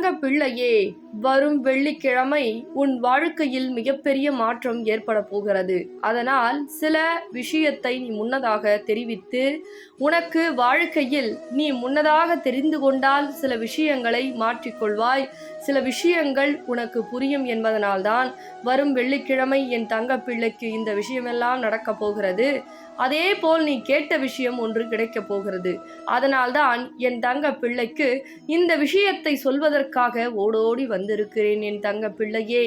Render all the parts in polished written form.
தங்க பிள்ளையே, வரும் வெள்ளிக்கிழமை உன் வாழ்க்கையில் மிகப்பெரிய மாற்றம் ஏற்பட போகிறது. அதனால் சில விஷயத்தை நீ முன்னதாக தெரிவித்து, உனக்கு வாழ்க்கையில் நீ முன்னதாக தெரிந்து கொண்டால் சில விஷயங்களை மாற்றிக்கொள்வாய். சில விஷயங்கள் உனக்கு புரியும் என்பதனால்தான் வரும் வெள்ளிக்கிழமை என் தங்க பிள்ளைக்கு இந்த விஷயமெல்லாம் நடக்கப் போகிறது. அதே போல் நீ கேட்ட விஷயம் ஒன்று கிடைக்கப் போகிறது. அதனால்தான் என் தங்க பிள்ளைக்கு இந்த விஷயத்தை சொல்வதற்காக ஓடோடி வந்திருக்கிறேன் என் தங்க பிள்ளையே.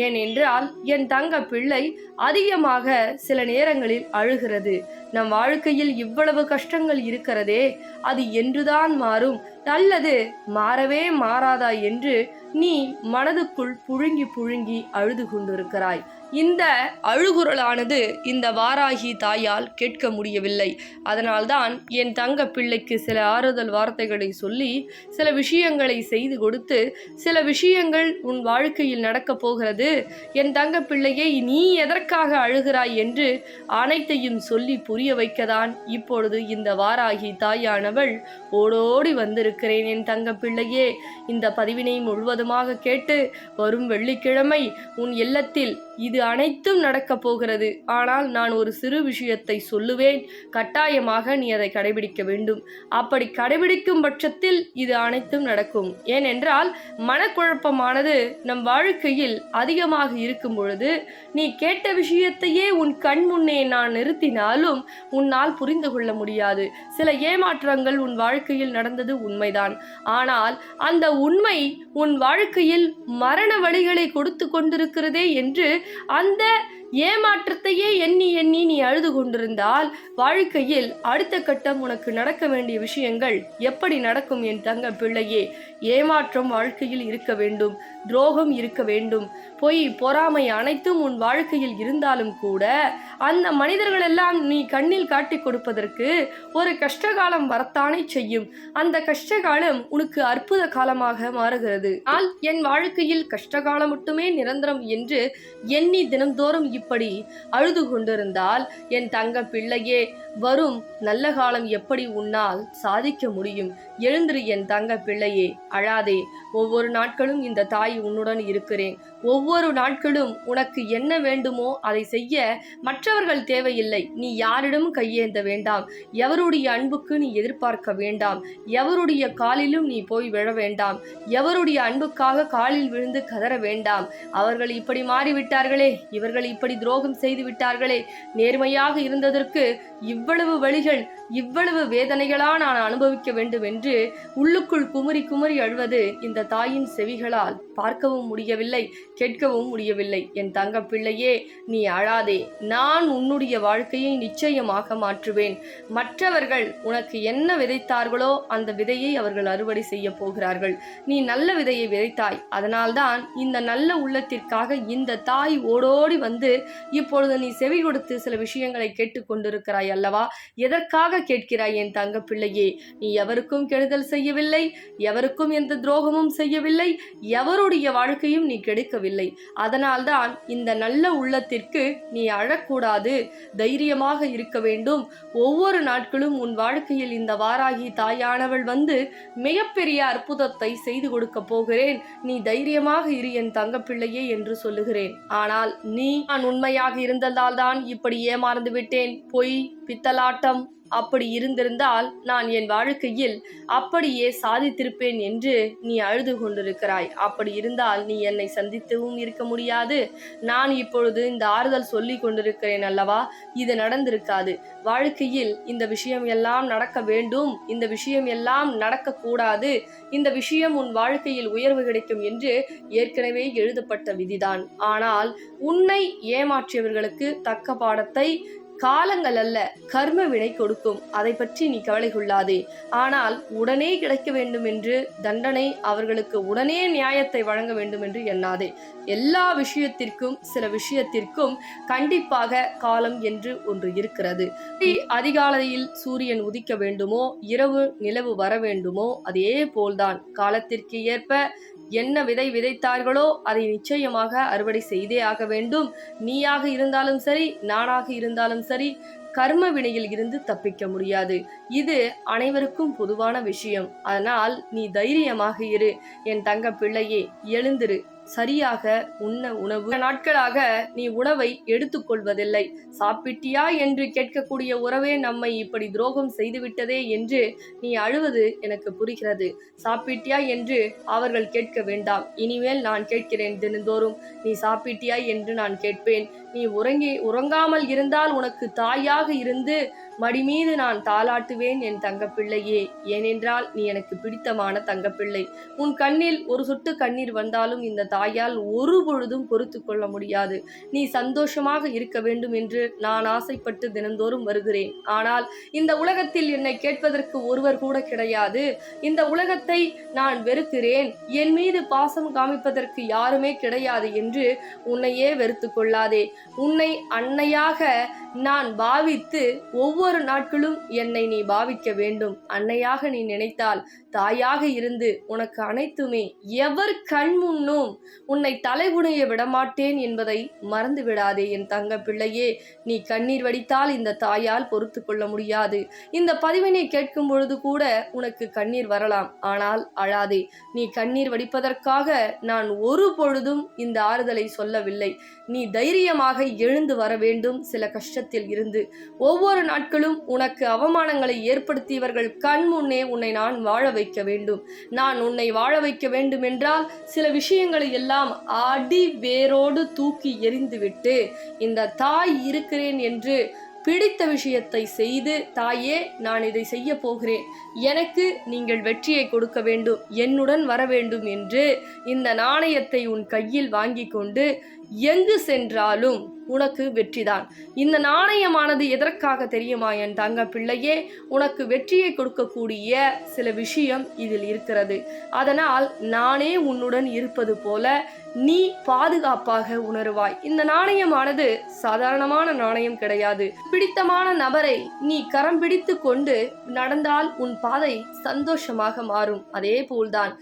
ஏனென்றால் என் தங்க பிள்ளை அதிகமாக சில நேரங்களில் அழுகிறது. நம் வாழ்க்கையில் இவ்வளவு கஷ்டங்கள் இருக்கிறதே, அது என்றுதான் மாறும் அல்லது மாறவே மாறாதா என்று நீ மனதுக்குள் புழுங்கி புழுங்கி அழுது கொண்டிருக்கிறாய். இந்த அழுகுரலானது இந்த வாராகி தாயால் கேட்க முடியவில்லை. அதனால்தான் என் தங்க பிள்ளைக்கு சில ஆறுதல் வார்த்தைகளை சொல்லி, சில விஷயங்களை செய்து கொடுத்து, சில விஷயங்கள் உன் வாழ்க்கையில் நடக்கப் போகிறது, என் தங்க பிள்ளையை நீ எதற்காக அழுகிறாய் என்று அனைத்தையும் சொல்லி புரிய வைக்கதான் இப்பொழுது இந்த வாராகி தாயானவள் ஓடோடி வந்திருக்கிறேன் என் தங்க பிள்ளையே. இந்த பதிவினை முழுவதுமாக கேட்டு வரும் வெள்ளிக்கிழமை உன் இல்லத்தில் இது அனைத்தும் நடக்கப் போகிறது. ஆனால் நான் ஒரு சிறு விஷயத்தை சொல்லுவேன், கட்டாயமாக நீ அதை கடைபிடிக்க வேண்டும். அப்படி கடைபிடிக்கும் பட்சத்தில் இது அனைத்தும் நடக்கும். ஏனென்றால் மனக்குழப்பமானது நம் வாழ்க்கையில் அதிகமாக இருக்கும் பொழுது நீ கேட்ட விஷயத்தையே உன் கண் முன்னே நான் நிறுத்தினாலும் உன்னால் புரிந்து கொள்ள முடியாது. சில ஏமாற்றங்கள் உன் வாழ்க்கையில் நடந்தது உண்மைதான். ஆனால் அந்த உண்மை உன் வாழ்க்கையில் மரண வழிகளை கொடுத்து கொண்டிருக்கிறதே என்று அந்த ஏமாற்றத்தையே எண்ணி எண்ணி நீ அழுது கொண்டிருந்தால் வாழ்க்கையில் அடுத்த கட்டம் உனக்கு நடக்க வேண்டிய விஷயங்கள் எப்படி நடக்கும் என் தங்க பிள்ளையே? ஏமாற்றம் வாழ்க்கையில் இருக்க வேண்டும், துரோகம் இருக்க வேண்டும், பொய் பொறாமை அனைத்தும் உன் வாழ்க்கையில் இருந்தாலும் கூட அந்த மனிதர்களெல்லாம் நீ கண்ணில் காட்டி கொடுப்பதற்கு ஒரு கஷ்டகாலம் வரத்தானே செய்யும். அந்த கஷ்டகாலம் உனக்கு அற்புத காலமாக மாறுகிறது. ஆனால் என் வாழ்க்கையில் கஷ்டகாலம் மட்டுமே நிரந்தரம் என்று எண்ணி தினந்தோறும் இப்படி அழுது கொண்டிருந்தால் என் தங்க பிள்ளையே, வரும் நல்ல காலம் எப்படி உன்னால் சாதிக்க முடியும்? எழுந்திரு என் தங்க பிள்ளையே, அழாதே. ஒவ்வொரு நாட்களும் இந்த தாய் உன்னுடன் இருக்கிறேன். ஒவ்வொரு நாட்களும் உனக்கு என்ன வேண்டுமோ அதை செய்ய மற்றவர்கள் தேவையில்லை. நீ யாரிடமும் கையேந்த வேண்டாம். எவருடைய அன்புக்கு நீ எதிர்பார்க்க வேண்டாம். எவருடைய காலிலும் நீ போய் விழ வேண்டாம். எவருடைய அன்புக்காக காலில் விழுந்து கதற வேண்டாம். அவர்கள் இப்படி மாறிவிட்டார்களே, இவர்கள் இப்படி துரோகம் செய்து விட்டார்களே, நேர்மையாக இருந்ததற்கு இவ்வளவு வழிகள், இவ்வளவு வேதனைகளா நான் அனுபவிக்க வேண்டும் என்று உள்ளுக்குள் குமுறி குமுறி அழுவது இந்த தாயின் செவிகளால் பார்க்கவும் முடியவில்லை, கேட்கவும் முடியவில்லை. என் தங்க பிள்ளையே, நீ அழாதே. நான் உன்னுடைய வாழ்க்கையை நிச்சயமாக மாற்றுவேன். மற்றவர்கள் உனக்கு என்ன விதைத்தார்களோ அந்த விதையை அவர்கள் அறுவடை செய்ய போகிறார்கள். நீ நல்ல விதையை விதைத்தாய். அதனால்தான் இந்த நல்ல உள்ளத்திற்காக இந்த தாய் ஓடோடி வந்து இப்பொழுது நீ செவி கொடுத்து சில விஷயங்களை கேட்டுக்கொண்டிருக்கிறாய் அல்லவா? எதற்காக கேட்கிறாய் என் தங்க பிள்ளையே? நீ எவருக்கும் கெடுதல் செய்யவில்லை, எவருக்கும் எந்த துரோகமும் செய்யவில்லை, எவருடைய வாழ்க்கையும் நீ கெடுக்கவில்லை. அதனால்தான் இந்த நல்ல உள்ளத்திற்கு நீ அழக்கூடாது, தைரியமாக இருக்க வேண்டும். ஒவ்வொரு நாட்களும் உன் வாழ்க்கையில் இந்த வாராகி தாயானவள் வந்து மிகப்பெரிய அற்புதத்தை செய்து கொடுக்க போகிறேன். நீ தைரியமாக இரு என் தங்க பிள்ளையே என்று சொல்லுகிறேன். ஆனால் நான் உண்மையாக இருந்ததால் தான் இப்படி ஏமாந்து விட்டேன். பொய் பித்தலாட்டம் அப்படி இருந்திருந்தால் நான் என் வாழ்க்கையில் அப்படியே சாதித்திருப்பேன் என்று நீ அழுது கொண்டிருக்கிறாய். அப்படி இருந்தால் நீ என்னை சந்தித்துவும் இருக்க முடியாது. நான் இப்பொழுது இந்த ஆறுதல் சொல்லி கொண்டிருக்கிறேன் அல்லவா? இது நடந்திருக்காது. வாழ்க்கையில் இந்த விஷயம் எல்லாம் நடக்க வேண்டும், இந்த விஷயம் எல்லாம் நடக்கக்கூடாது, இந்த விஷயம் உன் வாழ்க்கையில் உயர்வு கிடைக்கும் என்று ஏற்கனவே எழுதப்பட்ட விதிதான். ஆனால் உன்னை ஏமாற்றியவர்களுக்கு தக்க பாடத்தை காலங்கள் அல்ல, கர்ம வினை கொடுக்கும். அதை பற்றி நீ கவலை கொள்ளாதே. ஆனால் உடனே கிடைக்க வேண்டும் என்று தண்டனை, அவர்களுக்கு உடனே நியாயத்தை வழங்க வேண்டும் என்று எண்ணாதே. எல்லா விஷயத்திற்கும் சில விஷயத்திற்கும் கண்டிப்பாக காலம் என்று ஒன்று இருக்கிறது. அதிகாலையில் சூரியன் உதிக்க வேண்டுமோ, இரவு நிலவு வர வேண்டுமோ, அதே போல்தான் காலத்திற்கு ஏற்ப என்ன விதை விதைத்தார்களோ அதை நிச்சயமாக அறுவடை செய்தே ஆக வேண்டும். நீயாக இருந்தாலும் சரி, நானாக இருந்தாலும் சரி, கர்ம வினையில் இருந்து தப்பிக்க முடியாது. இது அனைவருக்கும் பொதுவான விஷயம். அதனால் நீ தைரியமாக இரு என் தங்க பிள்ளையே. எழுந்திரு. சரியாக உண்ண உணவு. நாட்களாக நீ உணவை எடுத்துக்கொள்வதில்லை. சாப்பிட்டியா என்று கேட்கக்கூடிய உறவே நம்மை இப்படி துரோகம் செய்துவிட்டதே என்று நீ அழுவது எனக்கு புரிகிறது. சாப்பிட்டியா என்று அவர்கள் கேட்க வேண்டாம். இனிமேல் நான் கேட்கிறேன். தினந்தோறும் நீ சாப்பிட்டியா என்று நான் கேட்பேன். நீ உறங்காமல் இருந்தால் உனக்கு தாயாக இருந்து மடி மீது நான் தாளாட்டுவேன் என் தங்கப்பிள்ளையே. ஏனென்றால் நீ எனக்கு பிடித்தமான தங்கப்பிள்ளை. உன் கண்ணில் ஒரு சொட்டு கண்ணீர் வந்தாலும் இந்த தாயால் ஒரு பொழுதும் பொறுத்து கொள்ள முடியாது. நீ சந்தோஷமாக இருக்க வேண்டும் என்று நான் ஆசைப்பட்டு தினந்தோறும் வருகிறேன். ஆனால் இந்த உலகத்தில் என்னை கேட்பதற்கு ஒருவர் கூட கிடையாது. இந்த உலகத்தை நான் வெறுக்கிறேன், என் மீது பாசம் காமிப்பதற்கு யாருமே கிடையாது என்று உன்னையே வெறுத்து கொள்ளாதே. உன்னை அன்னையாக நான் பாவித்து ஒவ்வொரு நாட்களும் என்னை நீ பாவிக்க வேண்டும். அன்னையாக நீ நினைத்தால் தாயாக இருந்து உனக்கு அனைத்துமே. எவர் கண் முன்னும் உன்னை தலைகுனிய விடமாட்டேன் என்பதை மறந்து விடாதே என் தங்க பிள்ளையே. நீ கண்ணீர் வடித்தால் இந்த தாயால் பொறுத்து கொள்ள முடியாது. இந்த பதிவினை கேட்கும் பொழுது கூட உனக்கு கண்ணீர் வரலாம். ஆனால் அழாதே. நீ கண்ணீர் வடிப்பதற்காக நான் ஒரு பொழுதும் இந்த ஆறுதலை சொல்லவில்லை. நீ தைரியமாக எழுந்து வர வேண்டும். சில கஷ்டத்தில் இருந்து ஒவ்வொரு நாட்களும் உனக்கு அவமானங்களை ஏற்படுத்தியவர்கள் கண் முன்னே உன்னை நான் வாழ வைக்க வேண்டும். நான் உன்னை வாழ வைக்க வேண்டும் என்றால் சில விஷயங்களை எல்லாம் அடி வேரோடு தூக்கி எறிந்துவிட்டு இந்த தாய் இருக்கிறேன் என்று பிடித்த விஷயத்தை செய்து, தாயே நான் இதை செய்ய போகிறேன், எனக்கு நீங்கள் வெற்றியை கொடுக்க வேண்டும், என்னுடன் வர வேண்டும் என்று இந்த நாணயத்தை உன் கையில் வாங்கி கொண்டு எங்கு சென்றாலும் உனக்கு வெற்றிதான். இந்த நாணயமானது எதற்காக தெரியுமா என் தங்க பிள்ளையே? உனக்கு வெற்றியை கொடுக்கக்கூடிய சில விஷயம் இதில் இருக்கிறது. அதனால் நானே உன்னுடன் இருப்பது போல நீ பாதுகாப்பாக உணருவாய். இந்த நாணயமானது சாதாரணமான நாணயம் கிடையாது. பிடித்தமான நபரை நீ கரம் பிடித்து கொண்டு நடந்தால் உன் பாதை சந்தோஷமாக மாறும். அதே போல்தான்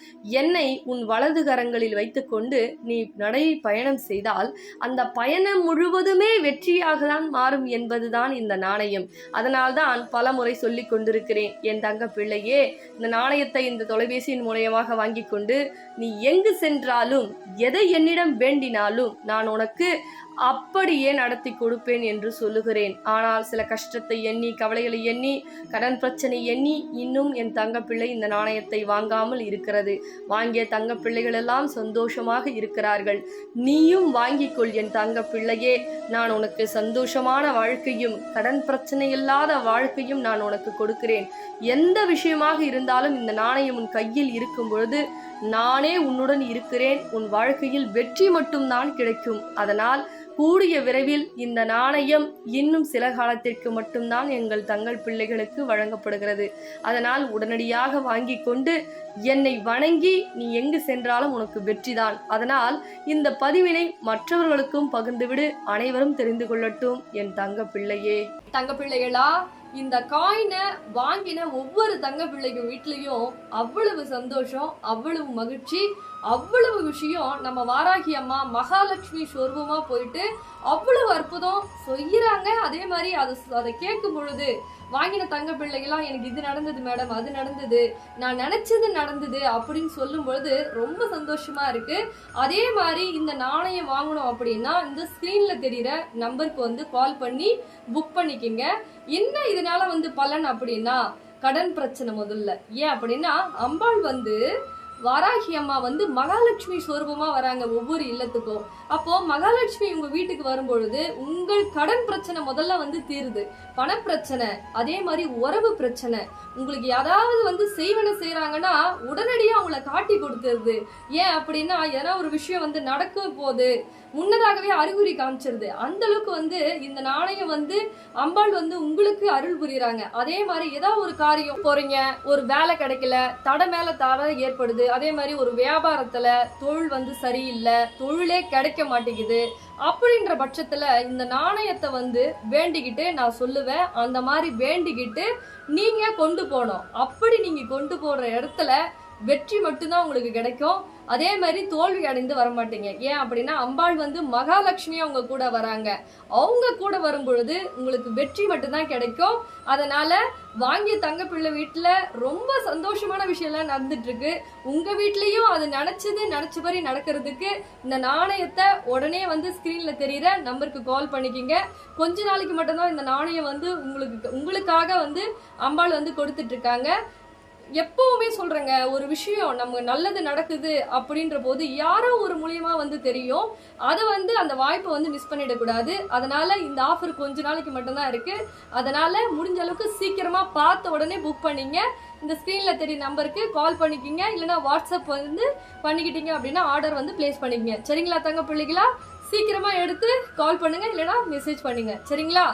என்னை உன் வலது கரங்களில் வைத்துக்கொண்டு நீ நடை பயணம் செய்தால் அந்த பயணம் முழுவதுமே வெற்றியாக தான் மாறும் என்பதுதான் இந்த நாணயம். அதனால்தான் பல முறை சொல்லிக் கொண்டிருக்கிறேன் என் தங்க பிள்ளையே, இந்த நாணயத்தை இந்த தொலைபேசியின் மூலமாக வாங்கி கொண்டு நீ எங்கு சென்றாலும் எதை என்னிடம் வேண்டினாலும் நான் உனக்கு அப்படியே நடத்தி கொடுப்பேன் என்று சொல்லுகிறேன். ஆனால் சில கஷ்டத்தை எண்ணி, கவலைகளை எண்ணி, கடன் பிரச்சனை எண்ணி இன்னும் என் தங்க பிள்ளை இந்த நாணயத்தை வாங்காமல் இருக்கிறது. வாங்கிய தங்க பிள்ளைகள் எல்லாம் சந்தோஷமாக இருக்கிறார்கள். நீயும் வாங்கிக்கொள் என் தங்க பிள்ளையே. நான் உனக்கு சந்தோஷமான வாழ்க்கையும் கடன் பிரச்சனை இல்லாத வாழ்க்கையும் நான் உனக்கு கொடுக்கிறேன். எந்த விஷயமாக இருந்தாலும் இந்த நாணயம் உன் கையில் இருக்கும் பொழுது நானே உன்னுடன் இருக்கிறேன். உன் வாழ்க்கையில் வெற்றி மட்டும்தான் கிடைக்கும். அதனால் கூடிய விரைவில் இந்த நாணயம் இன்னும் சில காலத்திற்கு மட்டும்தான் எங்கள் தங்கள் பிள்ளைகளுக்கு வழங்கப்படுகிறது. அதனால் உடனடியாக வாங்கி கொண்டு என்னை வணங்கி நீ எங்கு சென்றாலும் உனக்கு வெற்றிதான். அதனால் இந்த பதிவினை மற்றவர்களுக்கும் பகிர்ந்துவிடு. அனைவரும் தெரிந்து கொள்ளட்டும் என் தங்க பிள்ளையே. தங்க பிள்ளைகளா, இந்த காயினை வாங்கின ஒவ்வொரு தங்க பிள்ளைங்க வீட்லயும் அவ்வளவு சந்தோஷம், அவ்வளவு மகிழ்ச்சி, அவ்வளவு விஷயம். நம்ம வாராகி அம்மா மகாலட்சுமி சொர்வமா போயிட்டு அவ்வளவு அற்புதம் செய்யறாங்க. அதே மாதிரி அதை கேட்கும் பொழுது வாங்கின தங்க பிள்ளைகளாம் எனக்கு இது நடந்தது மேடம், அது நடந்தது, நான் நினைச்சது நடந்தது அப்படின்னு சொல்லும் பொழுது ரொம்ப சந்தோஷமா இருக்கு. அதே மாதிரி இந்த நாணயம் வாங்கணும் அப்படின்னா இந்த ஸ்கிரீன்ல தெரியுற நம்பருக்கு கால் பண்ணி புக் பண்ணிக்கங்க. என்ன இதனால பலன் அப்படின்னா கடன் பிரச்சனை முதல்ல. ஏன் அப்படின்னா அம்பாள் வாராகி அம்மா மகாலட்சுமி சொரூபமா வராங்க ஒவ்வொரு இல்லத்துக்கும். அப்போ மகாலட்சுமி உங்க வீட்டுக்கு வரும்பொழுது உங்கள் கடன் பிரச்சனை முதல்ல தீருது. பணப்பிரச்சனை, அதே மாதிரி உறவு பிரச்சனை, உங்களுக்கு யாராவது செய்வன செய்யறாங்கன்னா உடனடியா அவங்கள காட்டி கொடுத்துருது. ஏன் அப்படின்னா ஏன்னா ஒரு விஷயம் நடக்கும் போது முன்னதாகவே அறிகுறி காமிச்சிருது. அந்த அளவுக்கு இந்த நாணயம் அம்பாள் உங்களுக்கு அருள் புரியுறாங்க. அதே மாதிரி ஏதாவது ஒரு காரியம் போறீங்க, ஒரு வேலை கிடைக்கல, தடை மேல தடை ஏற்படுது, அதே மாதிரி ஒரு வியாபாரத்துல தொழில் சரியில்லை, தொழிலே கிடைக்க மாட்டேங்குது, அப்படின்ற பட்சத்துல இந்த நாணயத்தை வேண்டிக்கிட்டு நான் சொல்லுவேன், அந்த மாதிரி வேண்டிக்கிட்டு நீங்க கொண்டு போனோம். அப்படி நீங்க கொண்டு போற இடத்துல வெற்றி மட்டும்தான் உங்களுக்கு கிடைக்கும். அதே மாதிரி தோல்வி அடைந்து வரமாட்டீங்க. ஏன் அப்படின்னா அம்பாள் வந்து மகாலட்சுமியா உங்க கூட வராங்க. அவங்க கூட வரும் பொழுது உங்களுக்கு வெற்றி மட்டும்தான் கிடைக்கும். அதனால வாங்கிய தங்கப்பிள்ளை வீட்டுல ரொம்ப சந்தோஷமான விஷயம்லாம் நடந்துட்டு இருக்கு. உங்க வீட்லயும் அது நினைச்சபடி நடக்கிறதுக்கு இந்த நாணயத்தை உடனே வந்து ஸ்கிரீன்ல தெரியுற நம்பருக்கு கால் பண்ணிக்கிங்க. கொஞ்ச நாளைக்கு மட்டும்தான் இந்த நாணயம் வந்து உங்களுக்காக வந்து அம்பாள் வந்து கொடுத்துட்டு இருக்காங்க. எப்பவுமே சொல்றேங்க, ஒரு விஷயம் நம்ம நல்லது நடக்குது அப்படின்ற போது யாரோ ஒரு மூலியமா வந்து தெரியும். அதை வந்து அந்த வாய்ப்பை வந்து மிஸ் பண்ணிடக்கூடாது. அதனால இந்த ஆஃபர் கொஞ்ச நாளைக்கு மட்டும்தான் இருக்கு. அதனால முடிஞ்ச அளவுக்கு சீக்கிரமா பார்த்த உடனே புக் பண்ணிங்க. இந்த ஸ்க்ரீன்ல தெரிய நம்பருக்கு கால் பண்ணிக்கிங்க. இல்லைன்னா வாட்ஸ்அப் வந்து பண்ணிக்கிட்டீங்க அப்படின்னா ஆர்டர் வந்து பிளேஸ் பண்ணிக்கங்க. சரிங்களா தங்க பிள்ளைகளா? சீக்கிரமா எடுத்து கால் பண்ணுங்க, இல்லைன்னா மெசேஜ் பண்ணுங்க. சரிங்களா?